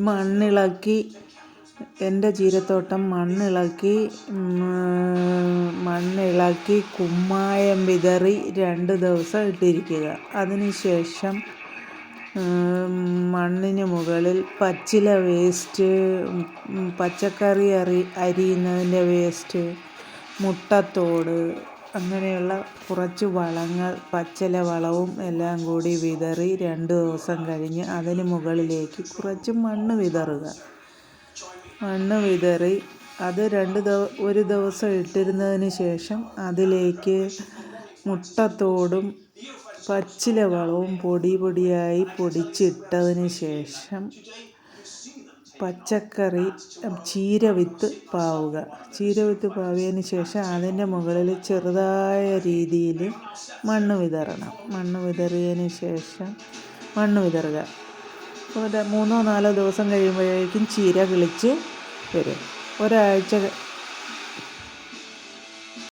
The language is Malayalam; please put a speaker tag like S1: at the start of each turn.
S1: മണ്ണിളക്കി എൻ്റെ ചീരത്തോട്ടം മണ്ണിളക്കി കുമ്മായം വിതറി 2 ദിവസം ഇട്ടിരിക്കുക. അതിനുശേഷം മണ്ണിന് മുകളിൽ പച്ചില വേസ്റ്റ്, പച്ചക്കറി അരിയുന്നതിൻ്റെ വേസ്റ്റ്, മുട്ടത്തോട്, അങ്ങനെയുള്ള കുറച്ച് വളങ്ങൾ, പച്ചില വളവും എല്ലാം കൂടി വിതറി 2 ദിവസം കഴിഞ്ഞ് അതിന് മുകളിലേക്ക് കുറച്ച് മണ്ണ് വിതറുക. മണ്ണ് വിതറി അത് 1 ദിവസം ഇട്ടിരുന്നതിന് ശേഷം അതിലേക്ക് മുട്ടത്തോടും പച്ചില വളവും പൊടിയായി പൊടിച്ചിട്ടതിന് ശേഷം ചീരവിത്ത് പാവുക. ചീരവിത്ത് പാവിയതിന് ശേഷം അതിൻ്റെ മുകളിൽ ചെറുതായ രീതിയിൽ മണ്ണ് വിതറണം. മണ്ണ് വിതറിയതിന് ശേഷം വിതറുക. 3-4 ദിവസം കഴിയുമ്പോഴേക്കും ചീര കിളിച്ച് വരും. ഒരാഴ്ച